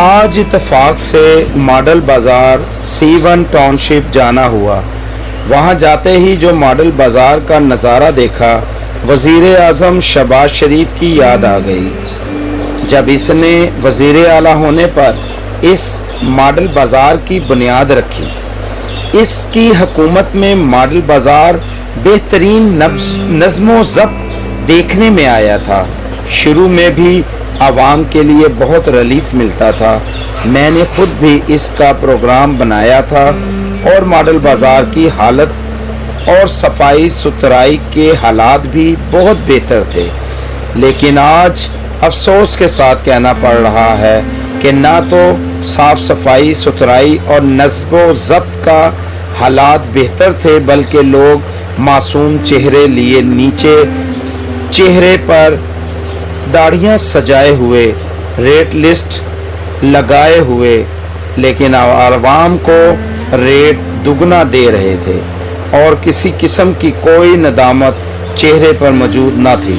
آج اتفاق سے ماڈل بازار C1 ٹاؤنشپ جانا ہوا۔ وہاں جاتے ہی جو ماڈل بازار کا نظارہ دیکھا، وزیر اعظم شہباز شریف کی یاد آ گئی جب اس نے وزیر اعلیٰ ہونے پر اس ماڈل بازار کی بنیاد رکھی۔ اس کی حکومت میں ماڈل بازار بہترین نظم و ضبط دیکھنے میں آیا تھا۔ شروع میں بھی عوام کے لیے بہت ریلیف ملتا تھا۔ میں نے خود بھی اس کا پروگرام بنایا تھا اور ماڈل بازار کی حالت اور صفائی ستھرائی کے حالات بھی بہت بہتر تھے، لیکن آج افسوس کے ساتھ کہنا پڑ رہا ہے کہ نہ تو صاف صفائی ستھرائی اور نظم و ضبط کا حالات بہتر تھے، بلکہ لوگ معصوم چہرے لیے نیچے چہرے پر داڑھیاں سجائے ہوئے، ریٹ لسٹ لگائے ہوئے، لیکن عوام کو ریٹ دگنا دے رہے تھے اور کسی قسم کی کوئی ندامت چہرے پر موجود نہ تھی۔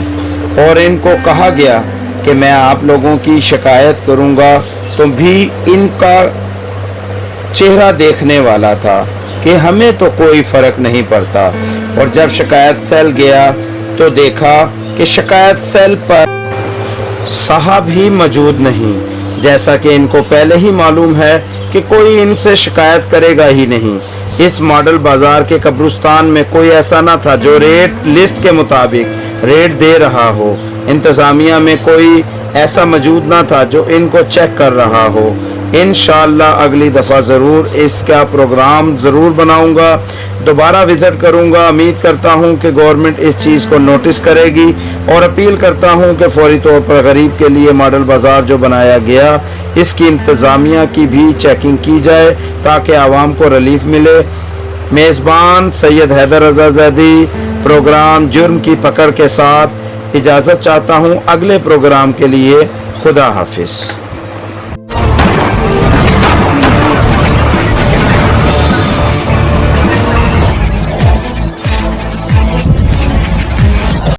اور ان کو کہا گیا کہ میں آپ لوگوں کی شکایت کروں گا، تو بھی ان کا چہرہ دیکھنے والا تھا کہ ہمیں تو کوئی فرق نہیں پڑتا۔ اور جب شکایت سیل گیا تو دیکھا کہ شکایت سیل پر صاحب ہی موجود نہیں، جیسا کہ ان کو پہلے ہی معلوم ہے کہ کوئی ان سے شکایت کرے گا ہی نہیں۔ اس ماڈل بازار کے قبرستان میں کوئی ایسا نہ تھا جو ریٹ لسٹ کے مطابق ریٹ دے رہا ہو۔ انتظامیہ میں کوئی ایسا موجود نہ تھا جو ان کو چیک کر رہا ہو۔ انشاءاللہ اگلی دفعہ ضرور اس کا پروگرام ضرور بناؤں گا، دوبارہ وزٹ کروں گا۔ امید کرتا ہوں کہ گورنمنٹ اس چیز کو نوٹس کرے گی اور اپیل کرتا ہوں کہ فوری طور پر غریب کے لیے ماڈل بازار جو بنایا گیا، اس کی انتظامیہ کی بھی چیکنگ کی جائے تاکہ عوام کو ریلیف ملے۔ میزبان سید حیدر رضا زیدی، پروگرام جرم کی پکڑ کے ساتھ اجازت چاہتا ہوں۔ اگلے پروگرام کے لیے خدا حافظ۔